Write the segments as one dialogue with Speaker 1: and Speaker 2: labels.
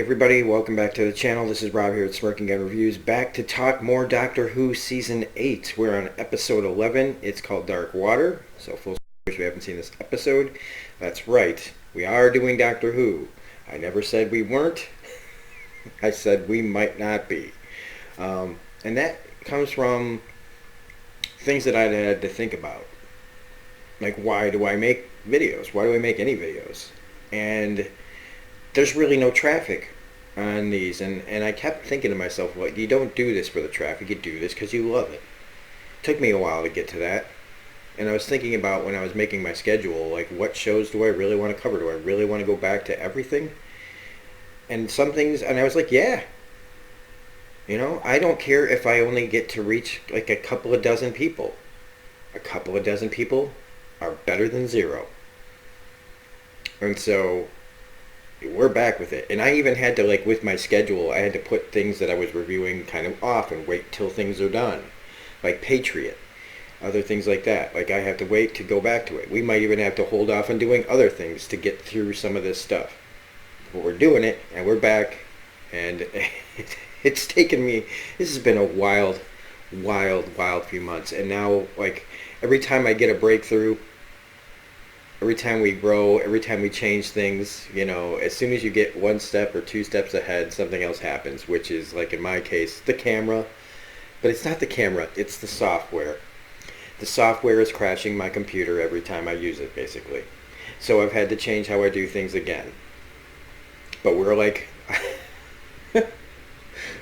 Speaker 1: everybody, welcome back to the channel. This is Rob here at Smirking Gun Reviews, back to talk more Doctor Who Season 8. We're on episode 11. It's called Dark Water, so full spoilers if you haven't seen this episode. That's right, we are doing Doctor Who. I never said we weren't. I said we might not be. And that comes from things that I'd had to think about. Like, why do I make videos? Why do I make any videos? And there's really no traffic on these, and I kept thinking to myself, well, you don't do this for the traffic, you do this because you love it. Took me a while to get to that, and I was thinking about when I was making my schedule, like, what shows do I really want to cover? Do I really want to go back to everything? And some things, and I was like, yeah. I don't care if I only get to reach like a couple of dozen people. A couple of dozen people are better than zero. And so we're back with it. And I even had to, like, with my schedule, I had to put things that I was reviewing kind of off and wait till things are done. Like Patriot. Other things like that. Like, I have to wait to go back to it. We might even have to hold off on doing other things to get through some of this stuff. But we're doing it, and we're back. And it's taken me, this has been a wild few months. And now, like, every time I get a breakthrough, every time we grow, every time we change things, as soon as you get one step or two steps ahead, something else happens, which is, like in my case, the camera. But it's not the camera, it's the software. The software is crashing my computer every time I use it, basically. So I've had to change how I do things again. But we're like,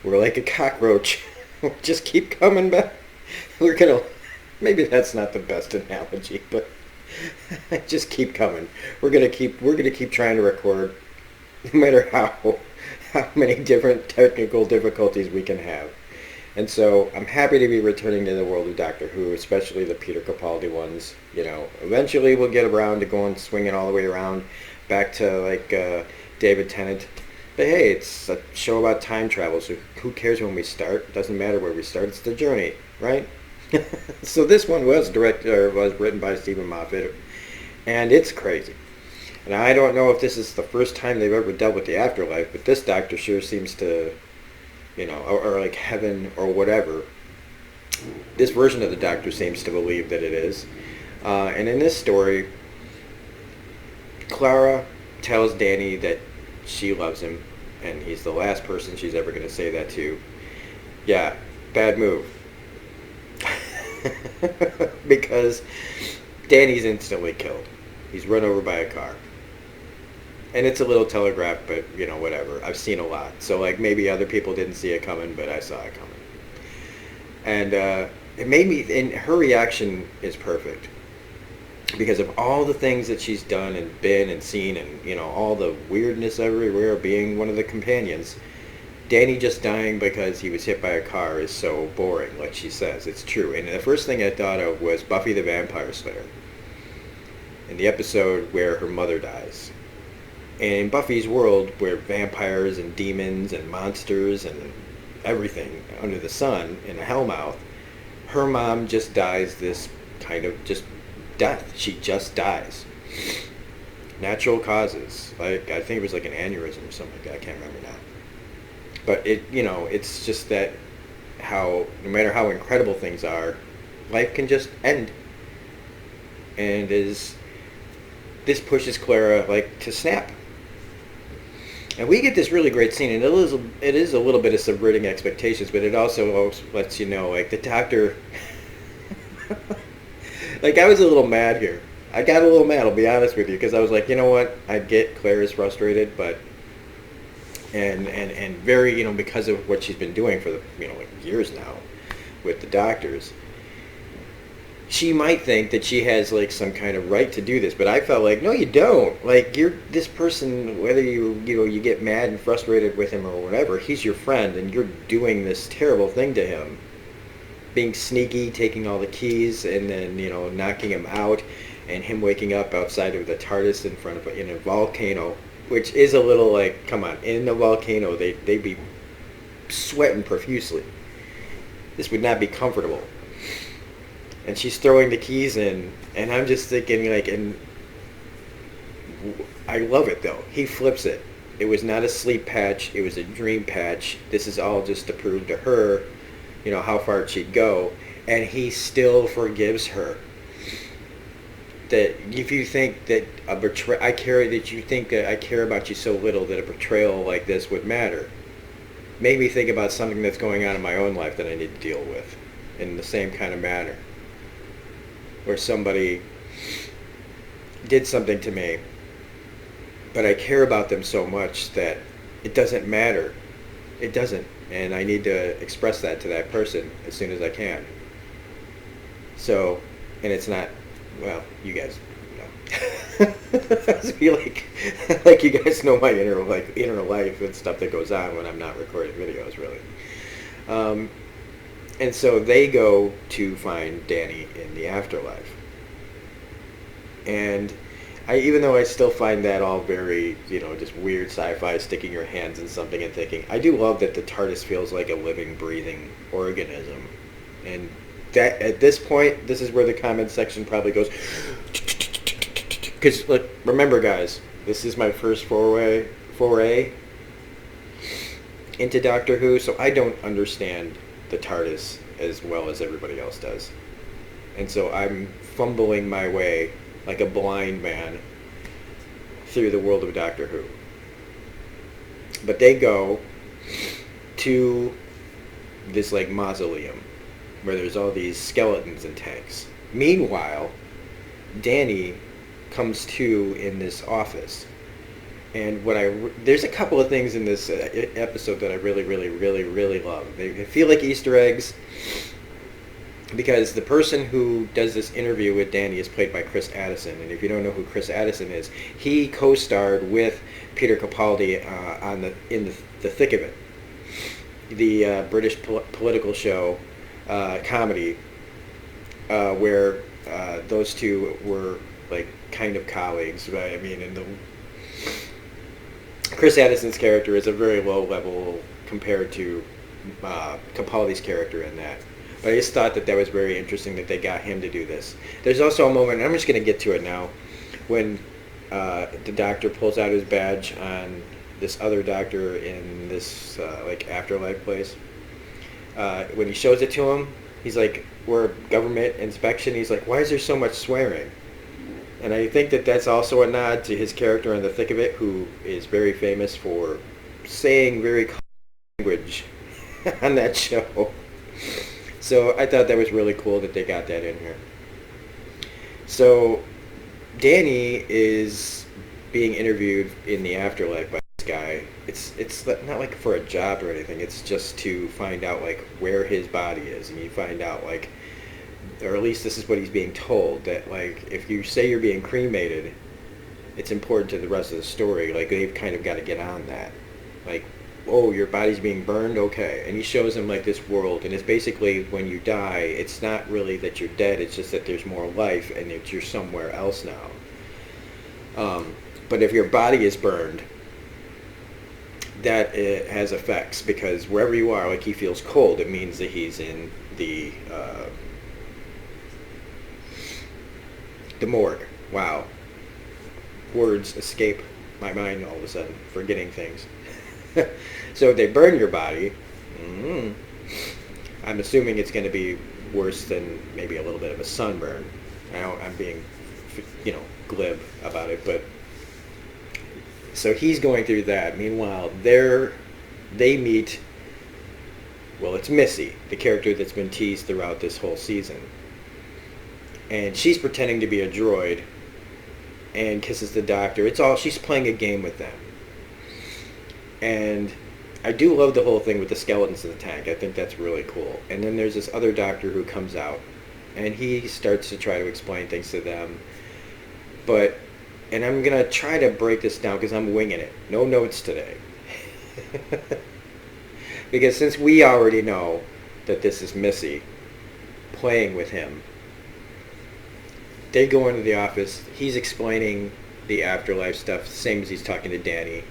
Speaker 1: we're like a cockroach. We just keep coming back. Maybe that's not the best analogy, but just keep coming. We're gonna keep trying to record, no matter how many different technical difficulties we can have. And so I'm happy to be returning to the world of Doctor Who, especially the Peter Capaldi ones. Eventually we'll get around to going swinging all the way around back to like David Tennant. But hey, it's a show about time travel, so who cares when we start? It doesn't matter where we start. It's the journey, right? So this one was written by Stephen Moffat, and it's crazy. And I don't know if this is the first time they've ever dealt with the afterlife, but this Doctor sure seems to, or like heaven or whatever. This version of the Doctor seems to believe that it is. And in this story, Clara tells Danny that she loves him, and he's the last person she's ever going to say that to. Yeah, bad move. Because Danny's instantly killed. He's run over by a car. And it's a little telegraphed, but, whatever. I've seen a lot. So, like, maybe other people didn't see it coming, but I saw it coming. And it made me, and her reaction is perfect. Because of all the things that she's done and been and seen and, all the weirdness everywhere, being one of the companions, Danny just dying because he was hit by a car is so boring, like she says. It's true. And the first thing I thought of was Buffy the Vampire Slayer. In the episode where her mother dies. And in Buffy's world, where vampires and demons and monsters and everything under the sun in a hellmouth, her mom just dies this kind of just death. She just dies. Natural causes. Like, I think it was like an aneurysm or something like that. I can't remember now. But it's just that how, no matter how incredible things are, life can just end. And this pushes Clara, like, to snap. And we get this really great scene, and it is a little bit of subverting expectations, but it also lets you know, like, the Doctor, like, I was a little mad here. I got a little mad, I'll be honest with you, because I was like, you know what, I get Clara's frustrated, but and very, because of what she's been doing for the, like years now with the doctors, she might think that she has like some kind of right to do this, but I felt like, no, you don't. Like, you're this person, whether you get mad and frustrated with him or whatever, he's your friend, and you're doing this terrible thing to him, being sneaky, taking all the keys, and then knocking him out, and him waking up outside of the TARDIS in a volcano. Which is a little like, come on, in a volcano, they'd be sweating profusely. This would not be comfortable. And she's throwing the keys in, and I'm just thinking, like, and I love it, though. He flips it. It was not a sleep patch. It was a dream patch. This is all just to prove to her, how far she'd go. And he still forgives her. That if you think that you think that I care about you so little that a betrayal like this would matter, made me think about something that's going on in my own life that I need to deal with in the same kind of manner. Where somebody did something to me, but I care about them so much that it doesn't matter. It doesn't. And I need to express that to that person as soon as I can. So, and it's not, well, you guys know. I feel like you guys know my inner life and stuff that goes on when I'm not recording videos, really. And so they go to find Danny in the afterlife. And even though I still find that all very, just weird sci-fi, sticking your hands in something and thinking, I do love that the TARDIS feels like a living, breathing organism. And that, at this point, this is where the comment section probably goes, because, look, remember, guys, this is my first foray into Doctor Who, so I don't understand the TARDIS as well as everybody else does. And so I'm fumbling my way like a blind man through the world of Doctor Who. But they go to this like mausoleum where there's all these skeletons and tanks. Meanwhile, Danny comes to in this office. And there's a couple of things in this episode that I really, really, really, really love. They feel like Easter eggs because the person who does this interview with Danny is played by Chris Addison. And if you don't know who Chris Addison is, he co-starred with Peter Capaldi in the Thick of It, the British political show comedy where those two were like kind of colleagues. Right? I mean, Chris Addison's character is a very low level compared to Capaldi's character in that. But I just thought that was very interesting that they got him to do this. There's also a moment, and I'm just going to get to it now, when the doctor pulls out his badge on this other doctor in this like afterlife place. When he shows it to him, he's like, we're government inspection. He's like, why is there so much swearing? And I think that that's also a nod to his character in The Thick of It, who is very famous for saying very common language on that show. So I thought that was really cool that they got that in here. So Danny is being interviewed in the afterlife by this guy. It's not like for a job or anything. It's just to find out like where his body is, and you find out like, or at least this is what he's being told, that like if you say you're being cremated, it's important to the rest of the story. Like they've kind of got to get on that. Like, oh, your body's being burned? Okay. And he shows him like this world, and it's basically when you die, it's not really that you're dead, it's just that there's more life and that you're somewhere else now. But if your body is burned, that it has effects, because wherever you are, like he feels cold, it means that he's in the morgue. Wow. Words escape my mind all of a sudden, forgetting things. So if they burn your body, I'm assuming it's going to be worse than maybe a little bit of a sunburn. I'm being, glib about it, but so he's going through that. Meanwhile, they meet. Well, it's Missy, the character that's been teased throughout this whole season, and she's pretending to be a droid and kisses the doctor. She's playing a game with them. And I do love the whole thing with the skeletons in the tank. I think that's really cool. And then there's this other doctor who comes out, and he starts to try to explain things to them. And I'm going to try to break this down because I'm winging it. No notes today. Because since we already know that this is Missy playing with him, they go into the office. He's explaining the afterlife stuff, same as he's talking to Danny.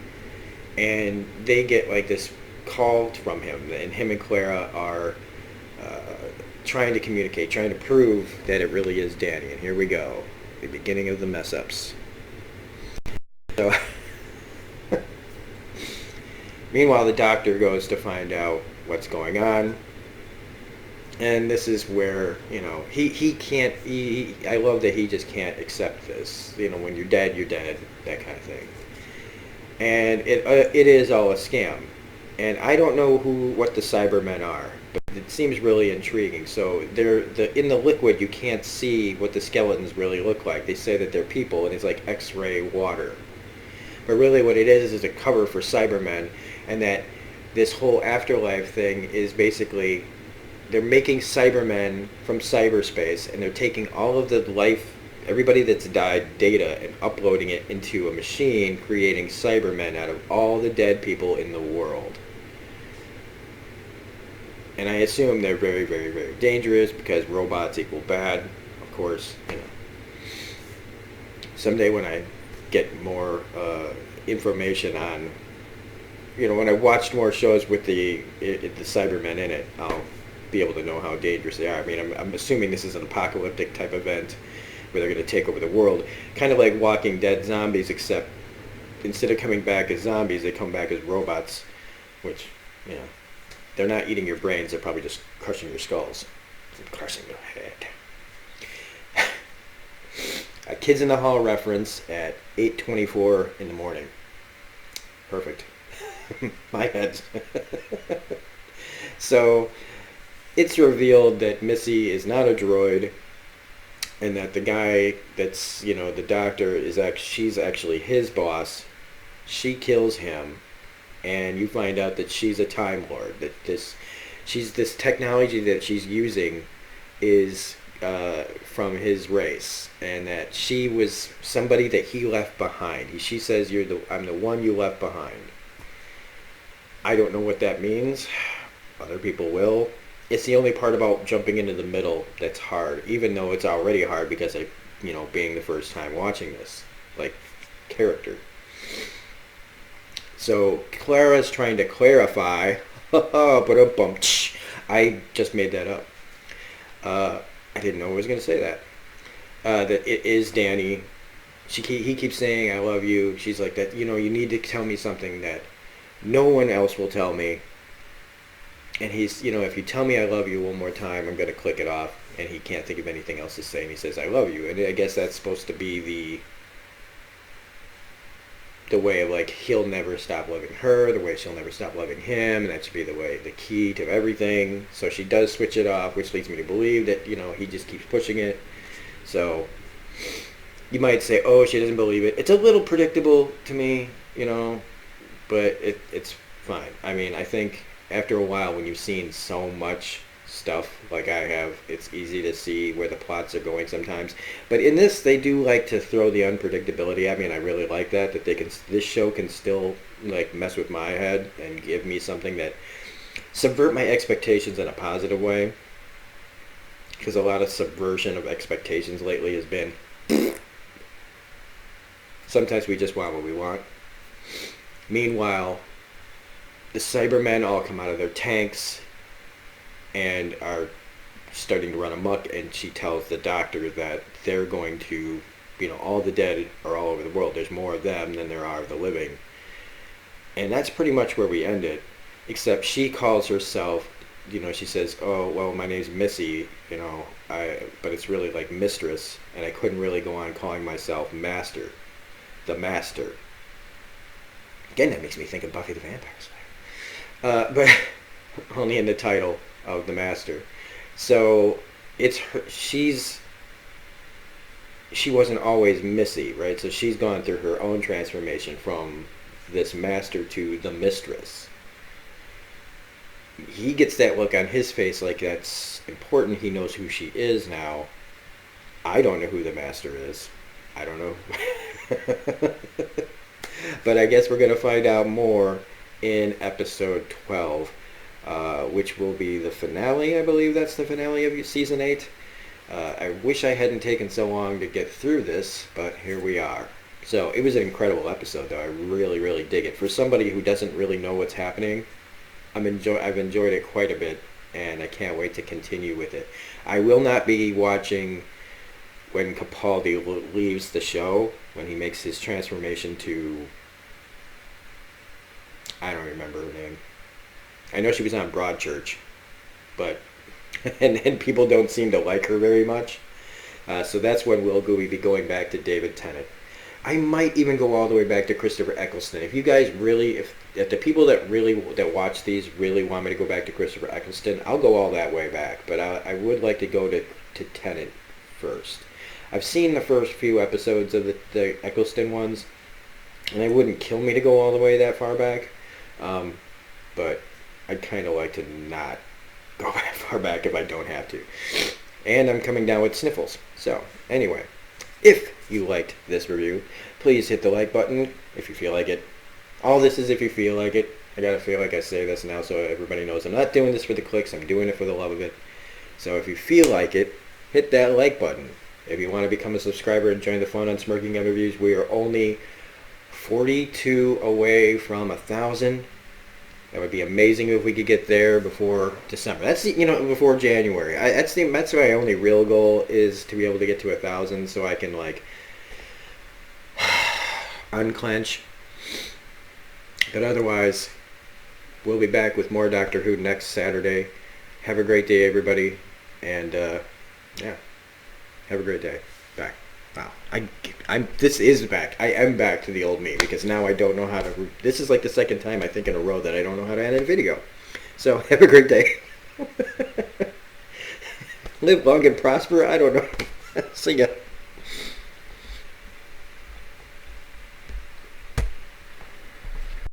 Speaker 1: And they get like this call from him, and him and Clara are trying to communicate, trying to prove that it really is Danny. And here we go, the beginning of the mess ups. So Meanwhile, the doctor goes to find out what's going on. And this is where, he can't, I love that he just can't accept this. When you're dead, that kind of thing. And it is all a scam. And I don't know what the Cybermen are, but it seems really intriguing. So in the liquid, you can't see what the skeletons really look like. They say that they're people, and it's like X-ray water. But really what it is a cover for Cybermen, and that this whole afterlife thing is basically they're making Cybermen from cyberspace, and they're taking all of the life, everybody that's died data, and uploading it into a machine, creating Cybermen out of all the dead people in the world. And I assume they're very, very, very dangerous because robots equal bad, of course. Someday when I get more information on, when I watched more shows with the Cybermen in it, I'll be able to know how dangerous they are. I mean, I'm assuming this is an apocalyptic type event where they're going to take over the world, kind of like Walking Dead zombies, except instead of coming back as zombies, they come back as robots, which, they're not eating your brains, they're probably just crushing your skulls and crushing your head. A Kids in the Hall reference at 8:24 in the morning. Perfect. My head. So it's revealed that Missy is not a droid, and that the guy that's, the doctor she's actually his boss. She kills him, and you find out that she's a Time Lord. That this technology that she's using is from his race, and that she was somebody that he left behind. She says, I'm the one you left behind. I don't know what that means. Other people will. It's the only part about jumping into the middle that's hard, even though it's already hard because I, being the first time watching this, like, character. So Clara's trying to clarify, I just made that up. I didn't know I was going to say that. That it is Danny. He keeps saying, I love you. She's like, that, you need to tell me something that no one else will tell me. And he's, if you tell me I love you one more time, I'm going to click it off. And he can't think of anything else to say, and he says, I love you. And I guess that's supposed to be the way of, like, he'll never stop loving her, the way she'll never stop loving him, and that should be the key to everything. So she does switch it off, which leads me to believe that, he just keeps pushing it. So you might say, oh, she doesn't believe it. It's a little predictable to me, but it's fine. I mean, I think after a while, when you've seen so much stuff like I have, it's easy to see where the plots are going sometimes. But in this, they do like to throw the unpredictability. I mean, I really like that this show can still, like, mess with my head and give me something that subvert my expectations in a positive way. Because a lot of subversion of expectations lately has been, sometimes we just want what we want. Meanwhile, the Cybermen all come out of their tanks and are starting to run amok, and she tells the doctor that they're going to, all the dead are all over the world. There's more of them than there are of the living. And that's pretty much where we end it, except she calls herself, she says, oh, well, my name's Missy, but it's really like Mistress, and I couldn't really go on calling myself Master, the Master. Again, that makes me think of Buffy the Vampire Slayer. But only in the title of the Master. So it's her, she wasn't always Missy, right? So she's gone through her own transformation from this Master to the Mistress. He gets that look on his face like that's important. He knows who she is now. I don't know who the Master is. I don't know. But I guess we're going to find out more in episode 12, which will be the finale. I believe that's the finale of season 8. I wish I hadn't taken so long to get through this, but here we are. So it was an incredible episode, though. I really, really dig it. For somebody who doesn't really know what's happening, I've enjoyed it quite a bit, and I can't wait to continue with it. I will not be watching when Capaldi leaves the show, when he makes his transformation to I don't remember her name. I know she was on Broadchurch, but and people don't seem to like her very much. So that's when we'll be going back to David Tennant. I might even go all the way back to Christopher Eccleston. If you guys really, if the people that watch these really want me to go back to Christopher Eccleston, I'll go all that way back. But I would like to go to Tennant first. I've seen the first few episodes of the Eccleston ones, and it wouldn't kill me to go all the way that far back. But I'd kind of like to not go that far back if I don't have to. And I'm coming down with sniffles. So, anyway, if you liked this review, please hit the like button if you feel like it. All this is if you feel like it. I gotta feel like I say this now so everybody knows I'm not doing this for the clicks, I'm doing it for the love of it. So if you feel like it, hit that like button. If you want to become a subscriber and join the fun on Smirking Gun Reviews, we are only 42 away from 1,000. That would be amazing if we could get there before December. That's before January. That's my only real goal is to be able to get to 1,000 so I can like unclench. But otherwise, we'll be back with more Doctor Who next Saturday. Have a great day, everybody, and yeah, have a great day. Bye. Wow, this is back. I am back to the old me because now I don't know how to. This is like the second time I think in a row that I don't know how to edit a video. So have a great day. Live long and prosper. I don't know. See ya.